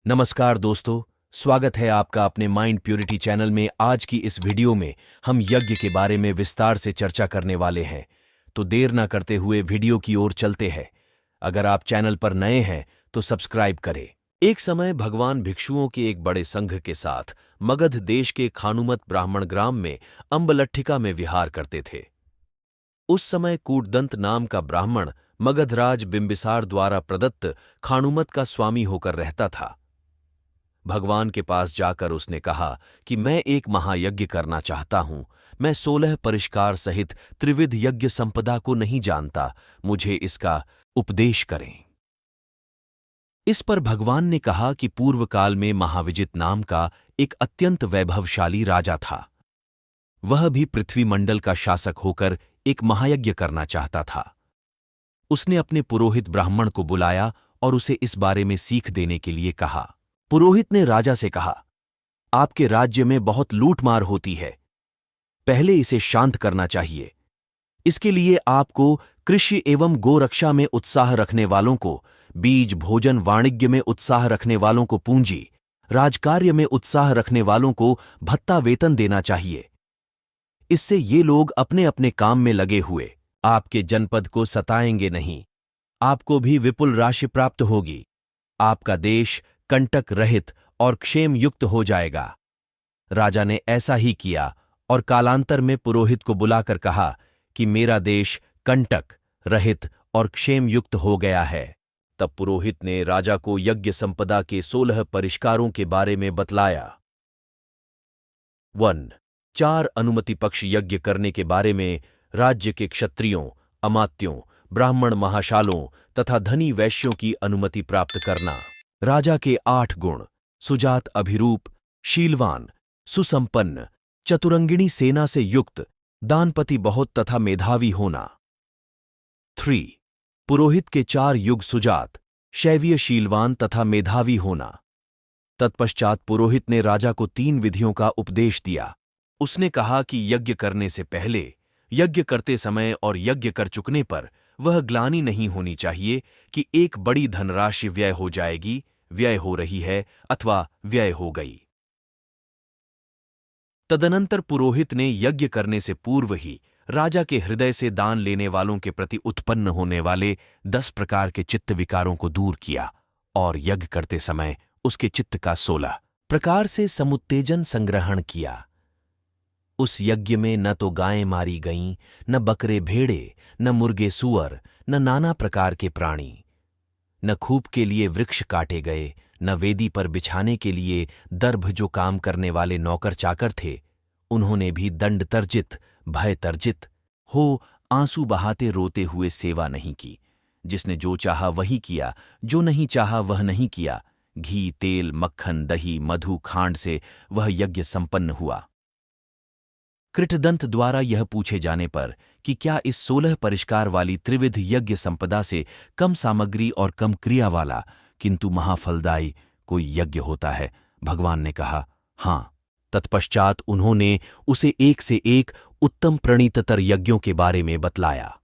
नमस्कार दोस्तों, स्वागत है आपका अपने माइंड प्योरिटी चैनल में। आज की इस वीडियो में हम यज्ञ के बारे में विस्तार से चर्चा करने वाले हैं, तो देर ना करते हुए वीडियो की ओर चलते हैं। अगर आप चैनल पर नए हैं तो सब्सक्राइब करें। एक समय भगवान भिक्षुओं के एक बड़े संघ के साथ मगध देश के खानुमत ब्राह्मण ग्राम में अम्बलट्ठिका में विहार करते थे। उस समय कूटदंत नाम का ब्राह्मण मगधराज बिंबिसार द्वारा प्रदत्त खानुमत का स्वामी होकर रहता था। भगवान के पास जाकर उसने कहा कि मैं एक महायज्ञ करना चाहता हूं। मैं 16 परिष्कार सहित त्रिविध यज्ञ संपदा को नहीं जानता, मुझे इसका उपदेश करें। इस पर भगवान ने कहा कि पूर्व काल में महाविजित नाम का एक अत्यंत वैभवशाली राजा था। वह भी पृथ्वी मंडल का शासक होकर एक महायज्ञ करना चाहता था। उसने अपने पुरोहित ब्राह्मण को बुलाया और उसे इस बारे में सीख देने के लिए कहा। पुरोहित ने राजा से कहा, आपके राज्य में बहुत लूटमार होती है, पहले इसे शांत करना चाहिए। इसके लिए आपको कृषि एवं गोरक्षा में उत्साह रखने वालों को, बीज भोजन वाणिज्य में उत्साह रखने वालों को पूंजी, राजकार्य में उत्साह रखने वालों को भत्ता वेतन देना चाहिए। इससे ये लोग अपने अपने काम में लगे हुए आपके जनपद को सताएंगे नहीं, आपको भी विपुल राशि प्राप्त होगी। आपका देश कंटक रहित और क्षेम युक्त हो जाएगा। राजा ने ऐसा ही किया और कालांतर में पुरोहित को बुलाकर कहा कि मेरा देश कंटक रहित और क्षेम युक्त हो गया है। तब पुरोहित ने राजा को यज्ञ संपदा के 16 परिष्कारों के बारे में बतलाया। 1. 4 अनुमति पक्ष यज्ञ करने के बारे में राज्य के क्षत्रियों, अमात्यों, ब्राह्मण महाशालों तथा धनी वैश्यों की अनुमति प्राप्त करना। राजा के 8 गुण: सुजात, अभिरूप, शीलवान, सुसंपन्न, चतुरंगिणी सेना से युक्त, दानपति बहुत तथा मेधावी होना। 3. पुरोहित के 4 युग: सुजात, शैवीय, शीलवान तथा मेधावी होना। तत्पश्चात पुरोहित ने राजा को 3 विधियों का उपदेश दिया। उसने कहा कि यज्ञ करने से पहले, यज्ञ करते समय और यज्ञ कर चुकने पर वह ग्लानि नहीं होनी चाहिए कि एक बड़ी धनराशि व्यय हो जाएगी, व्यय हो रही है अथवा व्यय हो गई। तदनंतर पुरोहित ने यज्ञ करने से पूर्व ही राजा के हृदय से दान लेने वालों के प्रति उत्पन्न होने वाले 10 प्रकार के चित्त विकारों को दूर किया और यज्ञ करते समय उसके चित्त का 16 प्रकार से समुत्तेजन संग्रहण किया। उस यज्ञ में न तो गायें मारी गईं, न बकरे भेड़े, न मुर्गे सूअर, न नाना प्रकार के प्राणी, न खूब के लिए वृक्ष काटे गए, न वेदी पर बिछाने के लिए दर्भ जो काम करने वाले नौकर चाकर थे, उन्होंने भी दंड तर्जित, भय तर्जित हो आंसू बहाते रोते हुए सेवा नहीं की। जिसने जो चाहा वही किया, जो नहीं चाहा वह नहीं किया। घी, तेल, मक्खन, दही, मधु, खांड से वह यज्ञ संपन्न हुआ। कृटदंत द्वारा यह पूछे जाने पर कि क्या इस 16 परिष्कार वाली त्रिविध यज्ञ संपदा से कम सामग्री और कम क्रिया वाला किंतु महाफलदायी कोई यज्ञ होता है, भगवान ने कहा, हाँ। तत्पश्चात उन्होंने उसे एक से एक उत्तम प्रणीततर यज्ञों के बारे में बतलाया।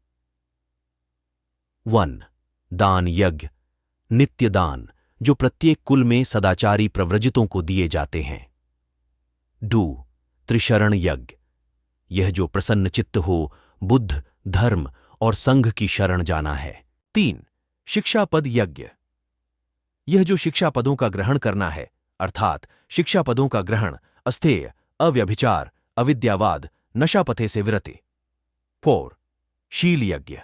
1. दान यज्ञ, नित्य दान, जो प्रत्येक कुल में सदाचारी प्रव्रजितों को दिए जाते हैं। 2. त्रिशरण यज्ञ, यह जो प्रसन्न चित्त हो बुद्ध, धर्म और संघ की शरण जाना है। 3. शिक्षापद यज्ञ, यह जो शिक्षा पदों का ग्रहण करना है, अर्थात शिक्षा पदों का ग्रहण, अस्तेय, अव्यभिचार, अविद्यावाद, नशापथे से विरति। 4. शील यज्ञ,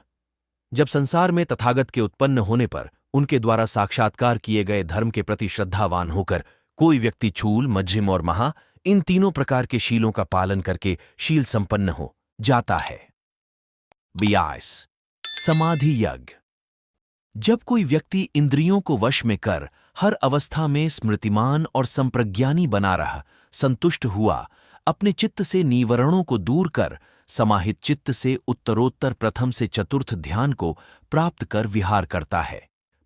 जब संसार में तथागत के उत्पन्न होने पर उनके द्वारा साक्षात्कार किए गए धर्म के प्रति श्रद्धावान होकर कोई व्यक्ति चूल, मध्यम और महा इन तीनों प्रकार के शीलों का पालन करके शील संपन्न हो जाता है। 22. समाधि यज्ञ, जब कोई व्यक्ति इंद्रियों को वश में कर हर अवस्था में स्मृतिमान और संप्रज्ञानी बना रहा, संतुष्ट हुआ, अपने चित्त से नीवरणों को दूर कर समाहित चित्त से उत्तरोत्तर प्रथम से चतुर्थ ध्यान को प्राप्त कर विहार करता है।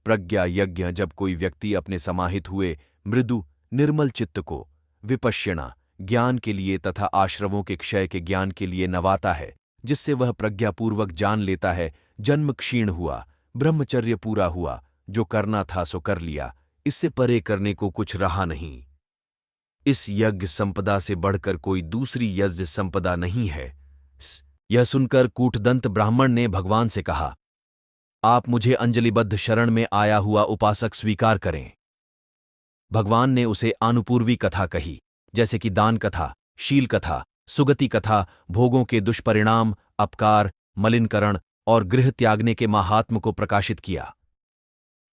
प्रज्ञा यज्ञ, जब कोई व्यक्ति अपने समाहित हुए मृदु निर्मल चित्त को विपश्यना ज्ञान के लिए तथा आश्रवों के क्षय के ज्ञान के लिए नवाता है, जिससे वह प्रज्ञापूर्वक जान लेता है जन्म क्षीण हुआ, ब्रह्मचर्य पूरा हुआ, जो करना था सो कर लिया, इससे परे करने को कुछ रहा नहीं। इस यज्ञ संपदा से बढ़कर कोई दूसरी यज्ञ संपदा नहीं है। यह सुनकर कूटदंत ब्राह्मण ने भगवान से कहा, आप मुझे अंजलिबद्ध शरण में आया हुआ उपासक स्वीकार करें। भगवान ने उसे आनुपूर्वी कथा कही, जैसे कि दान कथा, शील कथा, सुगति कथा, भोगों के दुष्परिणाम, अपकार, मलिनकरण और गृह त्यागने के माहात्म्य को प्रकाशित किया।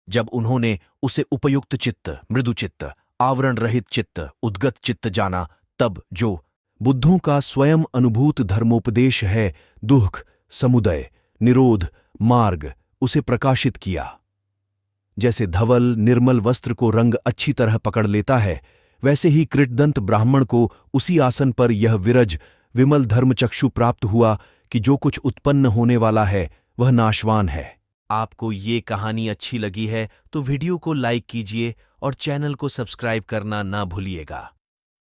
जब उन्होंने उसे उपयुक्त चित्त, मृदु चित्त, आवरण रहित चित्त, उद्गत चित्त जाना, तब जो बुद्धों का स्वयं अनुभूत धर्मोपदेश है, दुख, समुदय, निरोध, मार्ग, उसे प्रकाशित किया। जैसे धवल निर्मल वस्त्र को रंग अच्छी तरह पकड़ लेता है, वैसे ही कृतदंत ब्राह्मण को उसी आसन पर यह विरज विमल धर्मचक्षु प्राप्त हुआ कि जो कुछ उत्पन्न होने वाला है वह नाशवान है। आपको ये कहानी अच्छी लगी है तो वीडियो को लाइक कीजिए और चैनल को सब्सक्राइब करना ना भूलिएगा,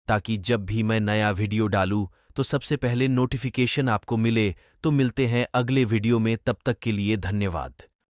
ताकि जब भी मैं नया वीडियो डालूं तो सबसे पहले नोटिफिकेशन आपको मिले। तो मिलते हैं अगले वीडियो में, तब तक के लिए धन्यवाद।